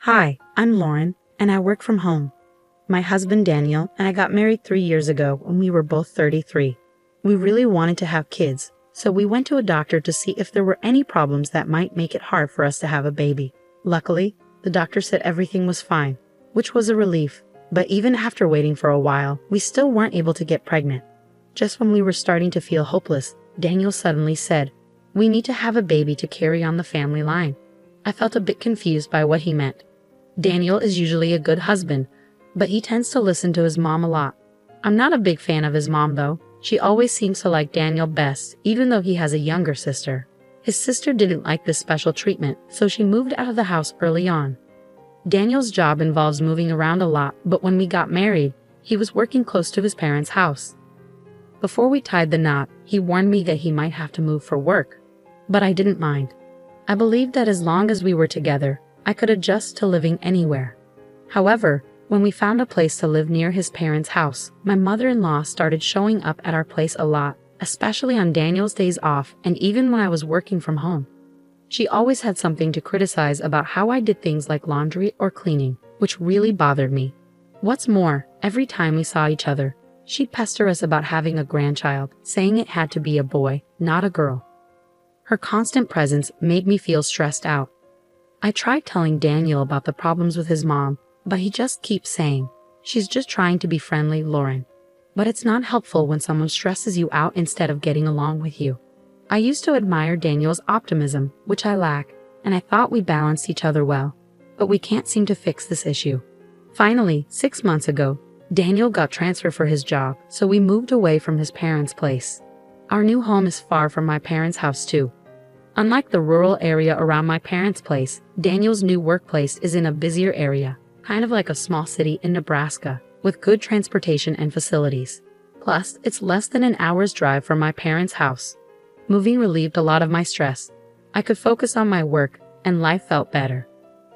Hi, I'm Lauren, and I work from home. My husband Daniel and I got married 3 years ago when we were both 33. We really wanted to have kids, so we went to a doctor to see if there were any problems that might make it hard for us to have a baby. Luckily, the doctor said everything was fine, which was a relief, but even after waiting for a while, we still weren't able to get pregnant. Just when we were starting to feel hopeless, Daniel suddenly said, "We need to have a baby to carry on the family line." I felt a bit confused by what he meant. Daniel is usually a good husband, but he tends to listen to his mom a lot. I'm not a big fan of his mom though. She always seems to like Daniel best, even though he has a younger sister. His sister didn't like this special treatment, so she moved out of the house early on. Daniel's job involves moving around a lot, but when we got married, he was working close to his parents' house. Before we tied the knot, he warned me that he might have to move for work, but I didn't mind. I believed that as long as we were together, I could adjust to living anywhere. However, when we found a place to live near his parents' house, my mother-in-law started showing up at our place a lot, especially on Daniel's days off and even when I was working from home. She always had something to criticize about how I did things like laundry or cleaning, which really bothered me. What's more, every time we saw each other, she'd pester us about having a grandchild, saying it had to be a boy, not a girl. Her constant presence made me feel stressed out. I tried telling Daniel about the problems with his mom, but he just keeps saying, "She's just trying to be friendly, Lauren." But it's not helpful when someone stresses you out instead of getting along with you. I used to admire Daniel's optimism, which I lack, and I thought we balanced each other well. But we can't seem to fix this issue. Finally, 6 months ago, Daniel got transferred for his job, so we moved away from his parents' place. Our new home is far from my parents' house too. Unlike the rural area around my parents' place, Daniel's new workplace is in a busier area, kind of like a small city in Nebraska, with good transportation and facilities. Plus, it's less than an hour's drive from my parents' house. Moving relieved a lot of my stress. I could focus on my work, and life felt better.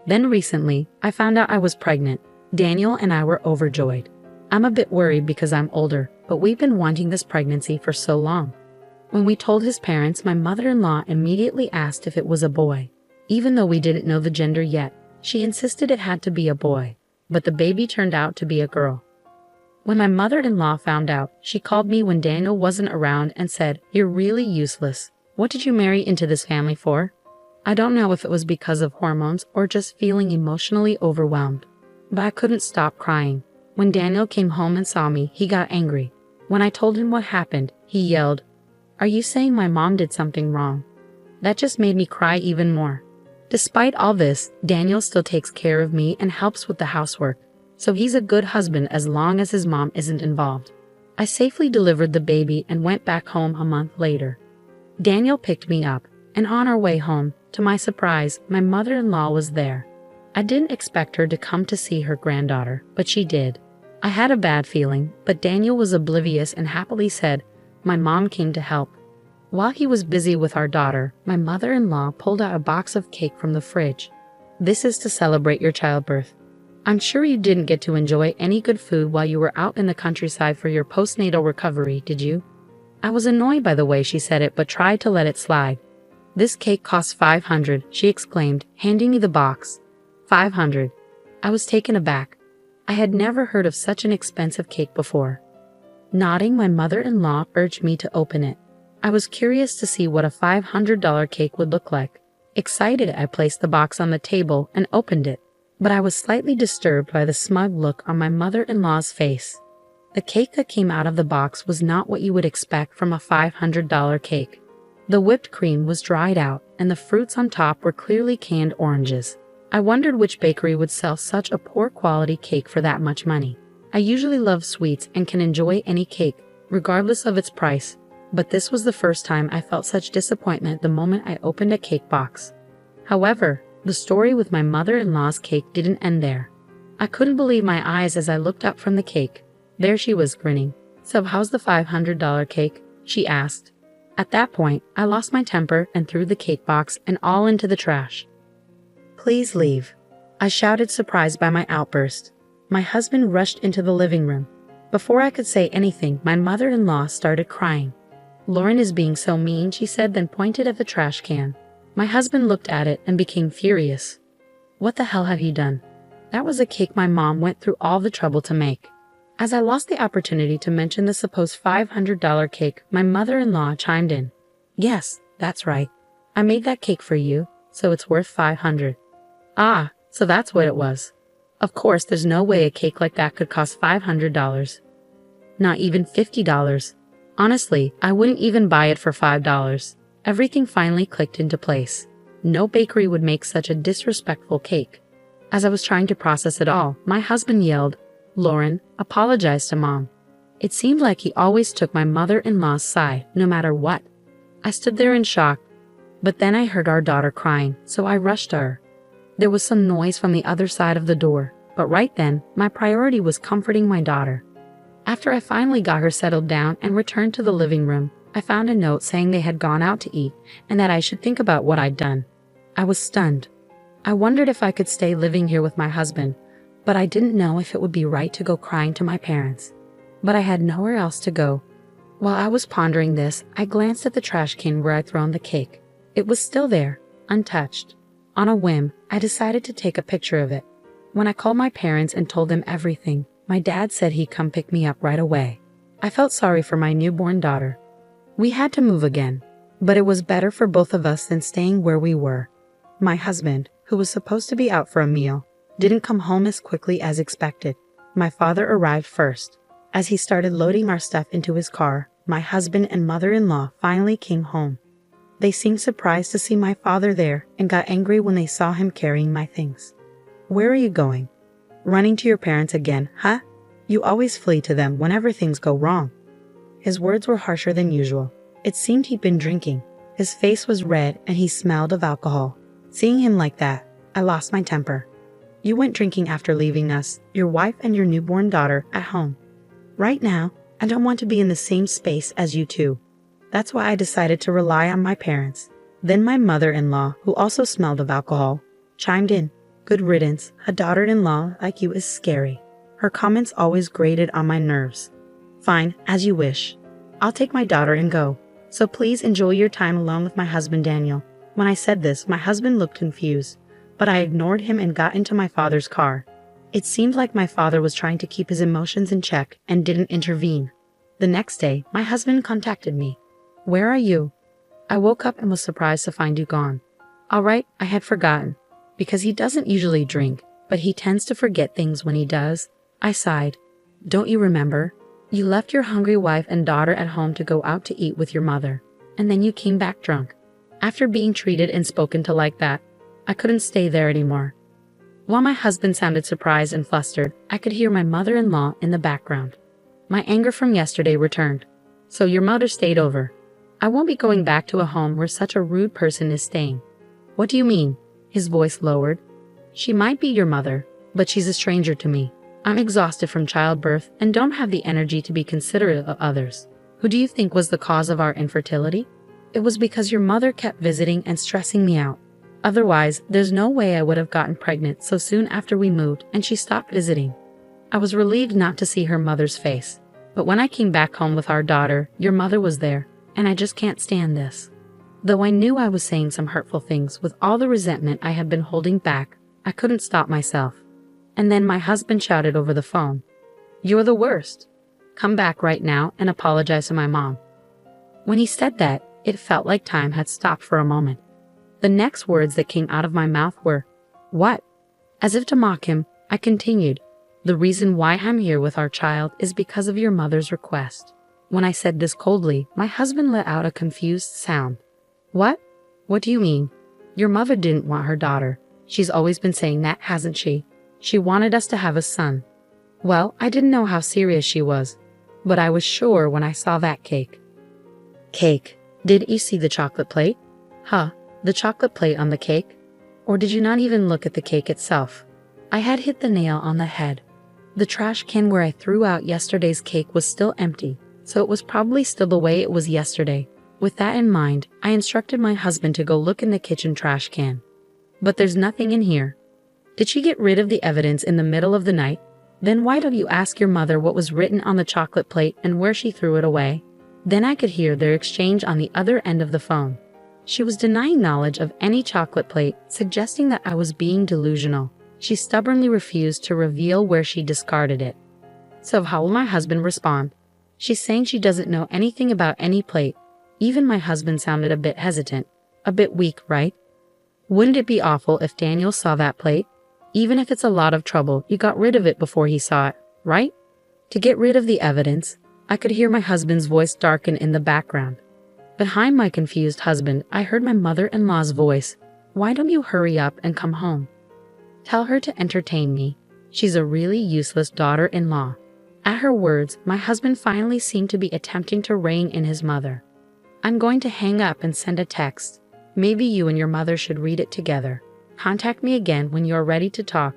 Then recently, I found out I was pregnant. Daniel and I were overjoyed. I'm a bit worried because I'm older, but we've been wanting this pregnancy for so long. When we told his parents, my mother-in-law immediately asked if it was a boy. Even though we didn't know the gender yet, she insisted it had to be a boy, but the baby turned out to be a girl. When my mother-in-law found out, she called me when Daniel wasn't around and said, "You're really useless. What did you marry into this family for?" I don't know if it was because of hormones or just feeling emotionally overwhelmed, but I couldn't stop crying. When Daniel came home and saw me, he got angry. When I told him what happened, he yelled, "Are you saying my mom did something wrong?" That just made me cry even more. Despite all this, Daniel still takes care of me and helps with the housework, so he's a good husband as long as his mom isn't involved. I safely delivered the baby and went back home a month later. Daniel picked me up, and on our way home, to my surprise, my mother-in-law was there. I didn't expect her to come to see her granddaughter, but she did. I had a bad feeling, but Daniel was oblivious and happily said, "My mom came to help." While he was busy with our daughter, my mother-in-law pulled out a box of cake from the fridge. "This is to celebrate your childbirth. I'm sure you didn't get to enjoy any good food while you were out in the countryside for your postnatal recovery, did you?" I was annoyed by the way she said it, but tried to let it slide. "This cake costs $500, she exclaimed, handing me the box. $500. I was taken aback. I had never heard of such an expensive cake before. Nodding, my mother-in-law urged me to open it. I was curious to see what a $500 cake would look like. Excited, I placed the box on the table and opened it, but I was slightly disturbed by the smug look on my mother-in-law's face. The cake that came out of the box was not what you would expect from a $500 cake. The whipped cream was dried out, and the fruits on top were clearly canned oranges. I wondered which bakery would sell such a poor quality cake for that much money. I usually love sweets and can enjoy any cake, regardless of its price, but this was the first time I felt such disappointment the moment I opened a cake box. However, the story with my mother-in-law's cake didn't end there. I couldn't believe my eyes as I looked up from the cake. There she was grinning. "So how's the $500 cake?" she asked. At that point, I lost my temper and threw the cake box and all into the trash. "Please leave," I shouted, surprised by my outburst. My husband rushed into the living room. Before I could say anything, my mother-in-law started crying. "Lauren is being so mean," she said, then pointed at the trash can. My husband looked at it and became furious. What the hell have you done? That was a cake my mom went through all the trouble to make. As I lost the opportunity to mention the supposed $500 cake, my mother-in-law chimed in. Yes, that's right. I made that cake for you, so it's worth $500. Ah, so that's what it was. Of course, there's no way a cake like that could cost $500. Not even $50. Honestly, I wouldn't even buy it for $5. Everything finally clicked into place. No bakery would make such a disrespectful cake. As I was trying to process it all, my husband yelled, "Lauren, apologize to Mom." It seemed like he always took my mother-in-law's side, no matter what. I stood there in shock, but then I heard our daughter crying, so I rushed to her. There was some noise from the other side of the door, but right then, my priority was comforting my daughter. After I finally got her settled down and returned to the living room, I found a note saying they had gone out to eat and that I should think about what I'd done. I was stunned. I wondered if I could stay living here with my husband, but I didn't know if it would be right to go crying to my parents. But I had nowhere else to go. While I was pondering this, I glanced at the trash can where I'd thrown the cake. It was still there, untouched. On a whim, I decided to take a picture of it. When I called my parents and told them everything, my dad said he'd come pick me up right away. I felt sorry for my newborn daughter. We had to move again, but it was better for both of us than staying where we were. My husband, who was supposed to be out for a meal, didn't come home as quickly as expected. My father arrived first. As he started loading our stuff into his car, my husband and mother-in-law finally came home. They seemed surprised to see my father there and got angry when they saw him carrying my things. "Where are you going? Running to your parents again, huh? You always flee to them whenever things go wrong." His words were harsher than usual. It seemed he'd been drinking. His face was red and he smelled of alcohol. Seeing him like that, I lost my temper. "You went drinking after leaving us, your wife and your newborn daughter, at home. Right now, I don't want to be in the same space as you two. That's why I decided to rely on my parents." Then my mother-in-law, who also smelled of alcohol, chimed in. "Good riddance, a daughter-in-law like you is scary." Her comments always grated on my nerves. "Fine, as you wish. I'll take my daughter and go. So please enjoy your time alone with my husband Daniel." When I said this, my husband looked confused, but I ignored him and got into my father's car. It seemed like my father was trying to keep his emotions in check and didn't intervene. The next day, my husband contacted me. "Where are you?" I woke up and was surprised to find you gone. All right, I had forgotten. Because he doesn't usually drink, but he tends to forget things when he does. I sighed. "Don't you remember? You left your hungry wife and daughter at home to go out to eat with your mother, and then you came back drunk. After being treated and spoken to like that, I couldn't stay there anymore." While my husband sounded surprised and flustered, I could hear my mother-in-law in the background. My anger from yesterday returned. "So your mother stayed over. I won't be going back to a home where such a rude person is staying." "What do you mean?" His voice lowered. "She might be your mother, but she's a stranger to me. I'm exhausted from childbirth and don't have the energy to be considerate of others. Who do you think was the cause of our infertility? It was because your mother kept visiting and stressing me out. Otherwise, there's no way I would have gotten pregnant so soon after we moved and she stopped visiting." I was relieved not to see her mother's face, but when I came back home with our daughter, your mother was there, and I just can't stand this. Though I knew I was saying some hurtful things with all the resentment I had been holding back, I couldn't stop myself. And then my husband shouted over the phone, "You're the worst. Come back right now and apologize to my mom." When he said that, it felt like time had stopped for a moment. The next words that came out of my mouth were, "What?" As if to mock him, I continued, "The reason why I'm here with our child is because of your mother's request." When I said this coldly, my husband let out a confused sound. "What? What do you mean? Your mother didn't want her daughter. She's always been saying that, hasn't she? She wanted us to have a son." Well, I didn't know how serious she was, but I was sure when I saw that cake. Cake. Did you see the chocolate plate? Huh, the chocolate plate on the cake? Or did you not even look at the cake itself? I had hit the nail on the head. The trash can where I threw out yesterday's cake was still empty, so it was probably still the way it was yesterday. With that in mind, I instructed my husband to go look in the kitchen trash can. But there's nothing in here. Did she get rid of the evidence in the middle of the night? Then why don't you ask your mother what was written on the chocolate plate and where she threw it away? Then I could hear their exchange on the other end of the phone. She was denying knowledge of any chocolate plate, suggesting that I was being delusional. She stubbornly refused to reveal where she discarded it. So how will my husband respond? She's saying she doesn't know anything about any plate. Even my husband sounded a bit hesitant. A bit weak, right? Wouldn't it be awful if Daniel saw that plate? Even if it's a lot of trouble, you got rid of it before he saw it, right? To get rid of the evidence, I could hear my husband's voice darken in the background. Behind my confused husband, I heard my mother-in-law's voice. Why don't you hurry up and come home? Tell her to entertain me. She's a really useless daughter-in-law. At her words, my husband finally seemed to be attempting to rein in his mother. I'm going to hang up and send a text. Maybe you and your mother should read it together. Contact me again when you're ready to talk.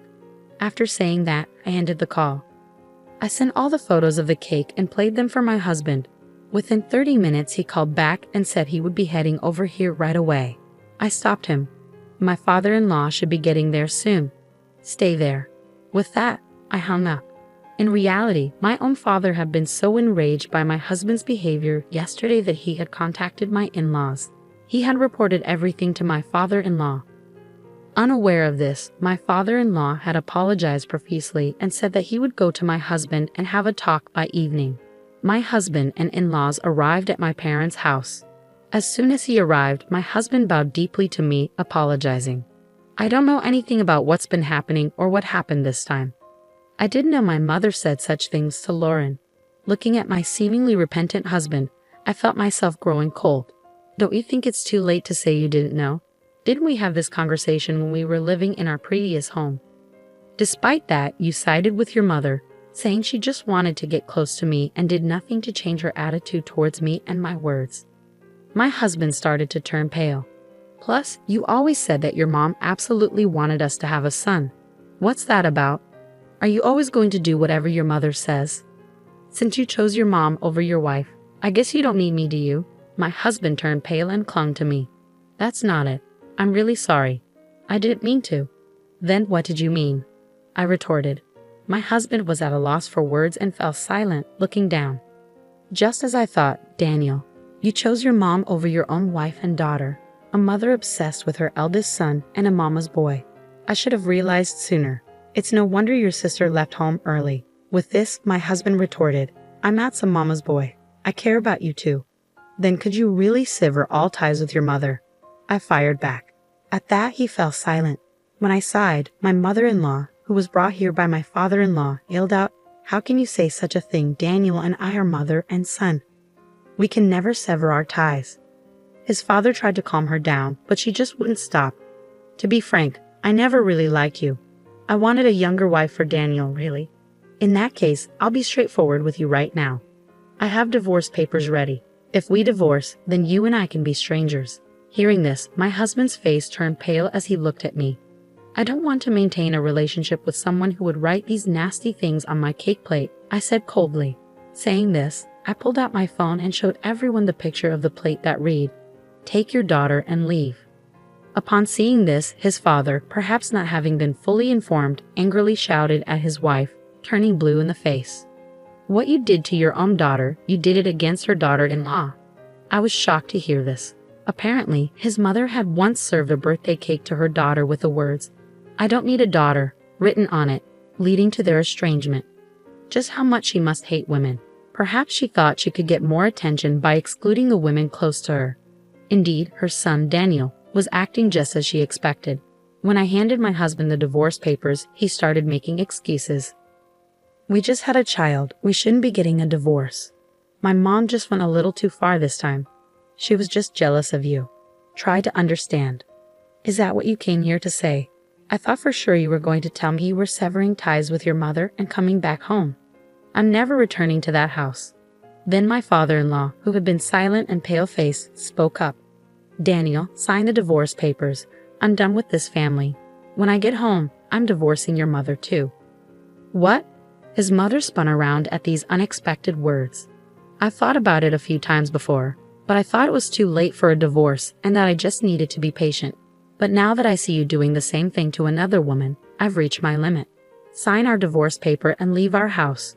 After saying that, I ended the call. I sent all the photos of the cake and played them for my husband. Within 30 minutes, he called back and said he would be heading over here right away. I stopped him. My father-in-law should be getting there soon. Stay there. With that, I hung up. In reality, my own father had been so enraged by my husband's behavior yesterday that he had contacted my in-laws. He had reported everything to my father-in-law. Unaware of this, my father-in-law had apologized profusely and said that he would go to my husband and have a talk by evening. My husband and in-laws arrived at my parents' house. As soon as he arrived, my husband bowed deeply to me, apologizing. I don't know anything about what's been happening or what happened this time. I didn't know my mother said such things to Lauren. Looking at my seemingly repentant husband, I felt myself growing cold. Don't you think it's too late to say you didn't know? Didn't we have this conversation when we were living in our previous home? Despite that, you sided with your mother, saying she just wanted to get close to me and did nothing to change her attitude towards me and my words. My husband started to turn pale. Plus, you always said that your mom absolutely wanted us to have a son. What's that about? Are you always going to do whatever your mother says? Since you chose your mom over your wife, I guess you don't need me, do you? My husband turned pale and clung to me. That's not it. I'm really sorry. I didn't mean to. Then what did you mean? I retorted. My husband was at a loss for words and fell silent, looking down. Just as I thought, Daniel. You chose your mom over your own wife and daughter, a mother obsessed with her eldest son and a mama's boy. I should have realized sooner. It's no wonder your sister left home early. With this, my husband retorted, I'm not some mama's boy. I care about you too. Then could you really sever all ties with your mother? I fired back. At that, he fell silent. When I sighed, my mother-in-law, who was brought here by my father-in-law, yelled out, How can you say such a thing? Daniel and I are mother and son. We can never sever our ties. His father tried to calm her down, but she just wouldn't stop. To be frank, I never really liked you. I wanted a younger wife for Daniel, really. In that case, I'll be straightforward with you right now. I have divorce papers ready. If we divorce, then you and I can be strangers. Hearing this, my husband's face turned pale as he looked at me. I don't want to maintain a relationship with someone who would write these nasty things on my cake plate, I said coldly. Saying this, I pulled out my phone and showed everyone the picture of the plate that read, Take your daughter and leave. Upon seeing this, his father, perhaps not having been fully informed, angrily shouted at his wife, turning blue in the face. What you did to your own daughter, you did it against her daughter-in-law. I was shocked to hear this. Apparently, his mother had once served a birthday cake to her daughter with the words, I don't need a daughter, written on it, leading to their estrangement. Just how much she must hate women. Perhaps she thought she could get more attention by excluding the women close to her. Indeed, her son, Daniel, was acting just as she expected. When I handed my husband the divorce papers, he started making excuses. We just had a child. We shouldn't be getting a divorce. My mom just went a little too far this time. She was just jealous of you. Try to understand. Is that what you came here to say? I thought for sure you were going to tell me you were severing ties with your mother and coming back home. I'm never returning to that house. Then my father-in-law, who had been silent and pale-faced, spoke up. Daniel, sign the divorce papers. I'm done with this family. When I get home, I'm divorcing your mother too. What? His mother spun around at these unexpected words. I've thought about it a few times before, but I thought it was too late for a divorce and that I just needed to be patient. But now that I see you doing the same thing to another woman, I've reached my limit. Sign our divorce paper and leave our house.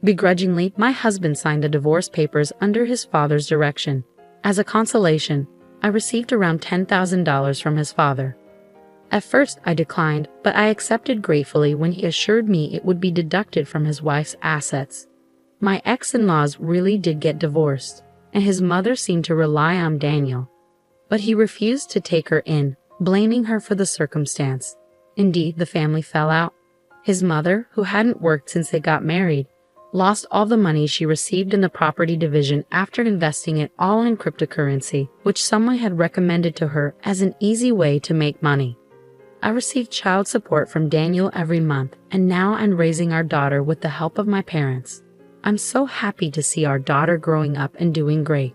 Begrudgingly, my husband signed the divorce papers under his father's direction. As a consolation, I received around $10,000 from his father. At first, I declined, but I accepted gratefully when he assured me it would be deducted from his wife's assets. My ex-in-laws really did get divorced, and his mother seemed to rely on Daniel. But he refused to take her in, blaming her for the circumstance. Indeed, the family fell out. His mother, who hadn't worked since they got married, lost all the money she received in the property division after investing it all in cryptocurrency, which someone had recommended to her as an easy way to make money. I received child support from Daniel every month, and now I'm raising our daughter with the help of my parents. I'm so happy to see our daughter growing up and doing great.